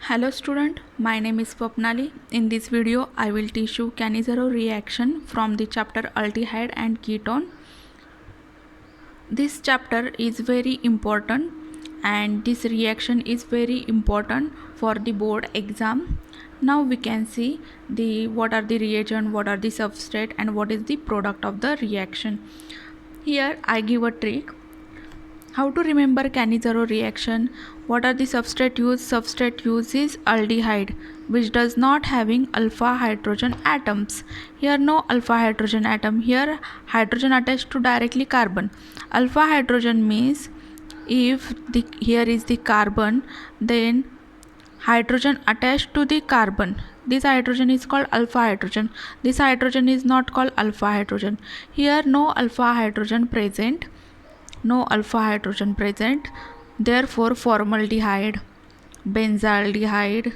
Hello student, my name is Swapnali. In this video, I will teach you Cannizzaro reaction from the chapter aldehyde and ketone. This chapter is very important and this reaction is very important for the board exam. Now we can see what are the reagent, what are the substrate and what is the product of the reaction. Here I give a trick. How to remember Cannizzaro reaction? What are the substrate used? Substrate used is aldehyde, which does not having alpha hydrogen atoms. Here no alpha hydrogen atom. Here hydrogen attached to directly carbon. Alpha hydrogen means if here is the carbon, then hydrogen attached to the carbon. This hydrogen is called alpha hydrogen. This hydrogen is not called alpha hydrogen. Here no alpha hydrogen present. No alpha hydrogen present, therefore formaldehyde, benzaldehyde.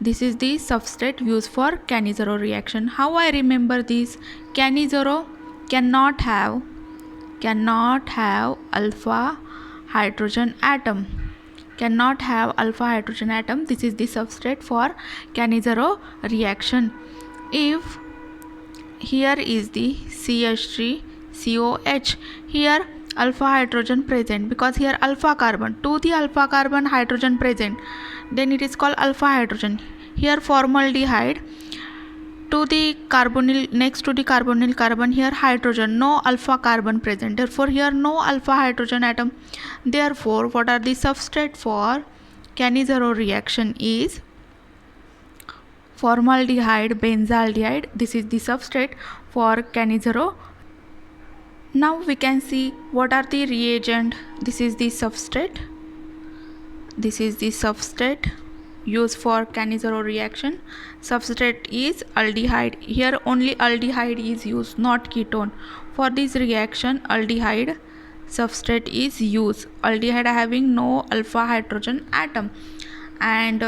This is the substrate used for Cannizzaro reaction. How I remember this? Cannizzaro cannot have alpha hydrogen atom. Cannot have alpha hydrogen atom. This is the substrate for Cannizzaro reaction. If here is the CH3COH, here alpha hydrogen present, because here alpha carbon, to the alpha carbon hydrogen present, then it is called alpha hydrogen. Here formaldehyde, to the carbonyl, next to the carbonyl carbon, here hydrogen, no alpha carbon present, therefore here no alpha hydrogen atom. Therefore what are the substrate for Cannizzaro reaction is formaldehyde, benzaldehyde. This is the substrate for Cannizzaro. Now we can see what are the reagent. This is the substrate. This is the substrate used for Cannizzaro reaction. Substrate is aldehyde. Here only aldehyde is used, not ketone. For this reaction, aldehyde substrate is used. Aldehyde having no alpha hydrogen atom. And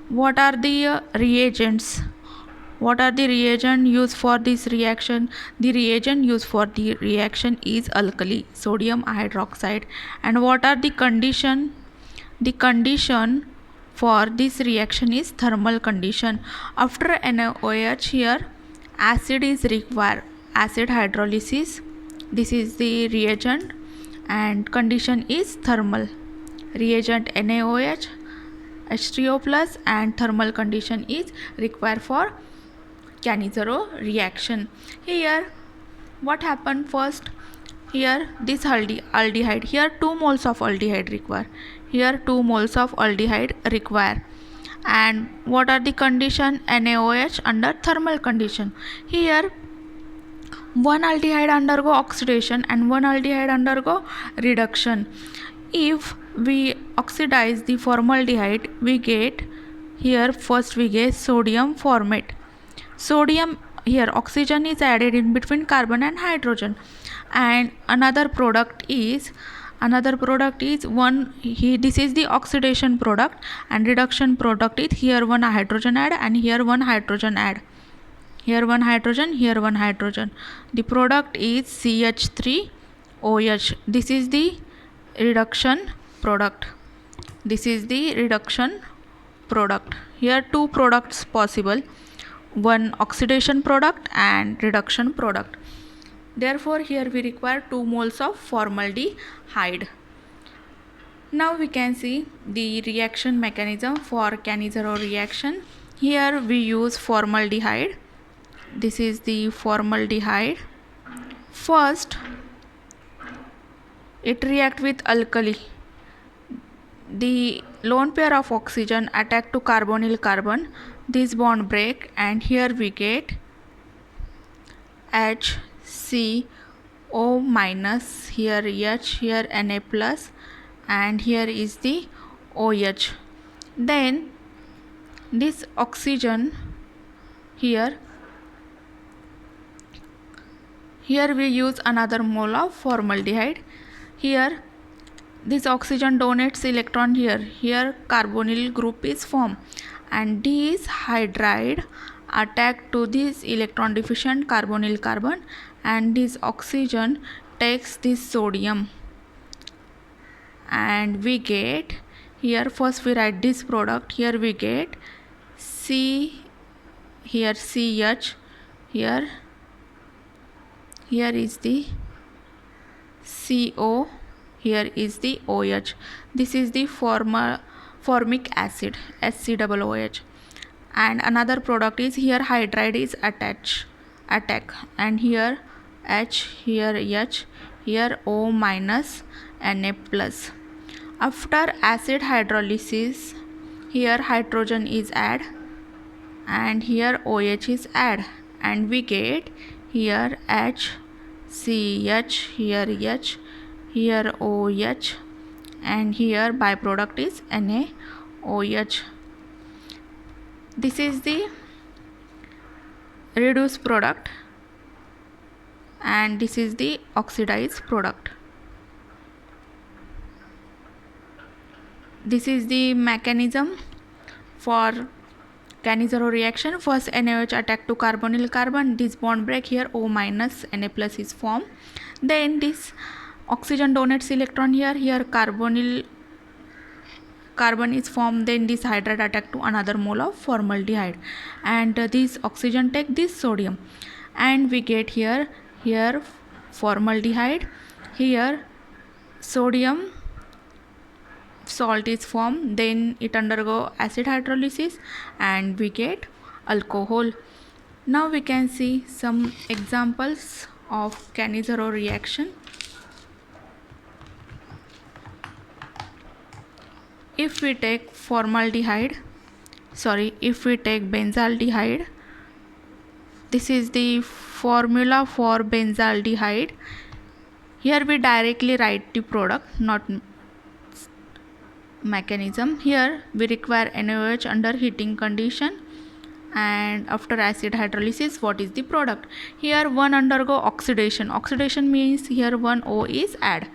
what are the reagents? What are the reagent used for this reaction? The reagent used for the reaction is alkali, sodium hydroxide. And what are the condition? The condition for this reaction is thermal condition. After NaOH, here acid is required, acid hydrolysis. This is the reagent and condition is thermal. Reagent NaOH, H3O plus, and thermal condition is required for Cannizzaro reaction. Here what happened first? Here this aldehyde, here 2 moles of aldehyde require. Here 2 moles of aldehyde require. And what are the condition? NaOH under thermal condition. Here one aldehyde undergo oxidation and one aldehyde undergo reduction. If we oxidize the formaldehyde, we get here first we get sodium formate. Sodium, here oxygen is added in between carbon and hydrogen, and another product is one this is the oxidation product, and reduction product is here one hydrogen add and here one hydrogen add. Here one hydrogen, here one hydrogen. The product is CH3OH. This is the reduction product. This is the reduction product. Here two products possible, one oxidation product and reduction product. Therefore here we require 2 moles of formaldehyde. Now we can see the reaction mechanism for Cannizzaro reaction. Here we use formaldehyde. This is the formaldehyde. First it react with alkali. The lone pair of oxygen attack to carbonyl carbon. This bond break and here we get HCO minus, here H, here Na plus, and here is the OH. Then this oxygen here we use another mole of formaldehyde. Here this oxygen donates electron here carbonyl group is formed, and this hydride attack to this electron deficient carbonyl carbon, and this oxygen takes this sodium, and we get Here first we write this product. Here we get C, here CH, here is the CO, here is the OH. This is the formic acid, HCOOH. And another product is here hydride is attack, and here H, here H, here O minus Na plus. After acid hydrolysis, here hydrogen is add and here OH is add, and we get here H, CH, here H, here OH, and here byproduct is NaOH. This is the reduced product and this is the oxidized product. This is the mechanism for Cannizzaro reaction. First NaOH attack to carbonyl carbon, this bond break, here O minus Na plus is formed. Then this oxygen donates electron here carbon is formed. Then this hydride attack to another mole of formaldehyde, and this oxygen take this sodium, and we get here formaldehyde, here sodium salt is formed. Then it undergo acid hydrolysis and we get alcohol. Now we can see some examples of Cannizzaro reaction. If we take benzaldehyde, this is the formula for benzaldehyde. Here we directly write the product, not mechanism. Here we require NaOH under heating condition, and after acid hydrolysis, what is the product? Here one undergo oxidation. Oxidation means here one O is add,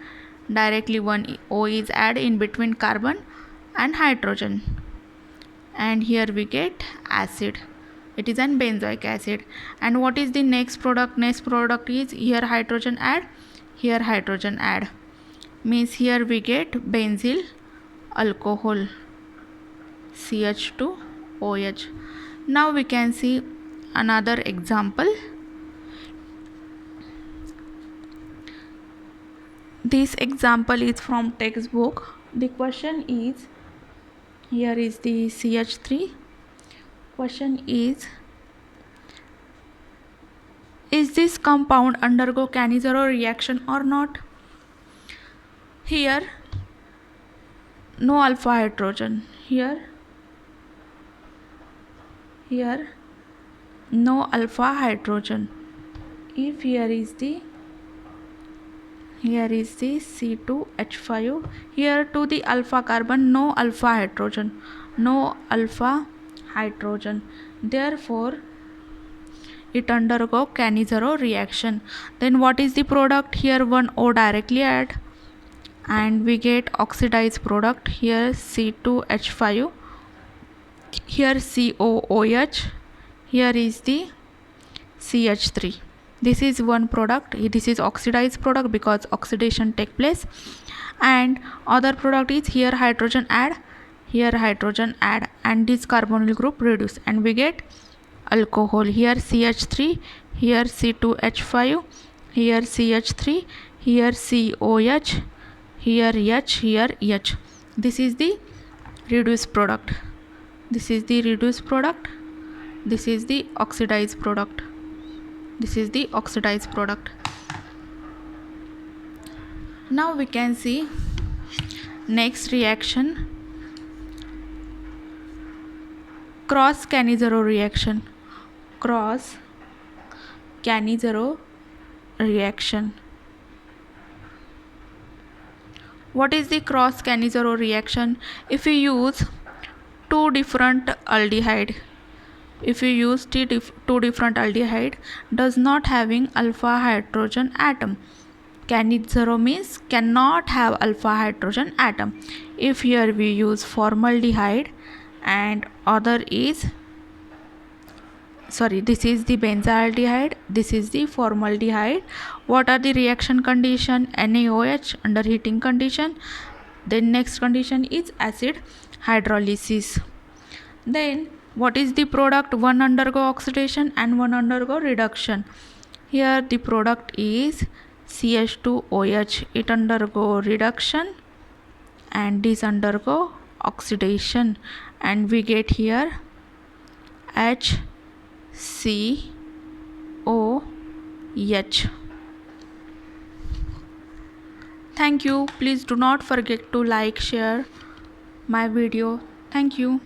directly one O is add in between carbon and hydrogen, and here we get acid. It is an benzoic acid. And what is the next product? Next product is here hydrogen add, here hydrogen add, means here we get benzyl alcohol, CH2OH. Now we can see another example. This example is from textbook. The question is, here is the CH3. Question is this compound undergo Cannizzaro reaction or not? Here no alpha hydrogen, here no alpha hydrogen. If here is the C2H5, here to the alpha carbon, no alpha hydrogen, therefore it undergo Cannizzaro reaction. Then what is the product? Here one O directly add and we get oxidized product, here C2H5, here COOH, here is the CH3. This is one product. This is oxidized product because oxidation take place, and other product is here hydrogen add, and this carbonyl group reduce, and we get alcohol. Here CH3, here C2H5, here CH3, here COH, here H, here H. This is the reduced product. This is the reduced product. This is the oxidized product. This is the oxidized product. Now we can see next reaction, cross Cannizzaro reaction. Cross Cannizzaro reaction. What is the cross Cannizzaro reaction? If you use two different aldehyde, does not having alpha hydrogen atom. Cannizzaro means cannot have alpha hydrogen atom. If here we use formaldehyde and other is this is the benzaldehyde, this is the formaldehyde. What are the reaction condition? NaOH under heating condition, Then next condition is acid hydrolysis. Then what is the product? One undergo oxidation and one undergo reduction. Here the product is CH2OH. It undergo reduction and this undergo oxidation, and we get here HCOH. Thank you. Please do not forget to like, share my video. Thank you.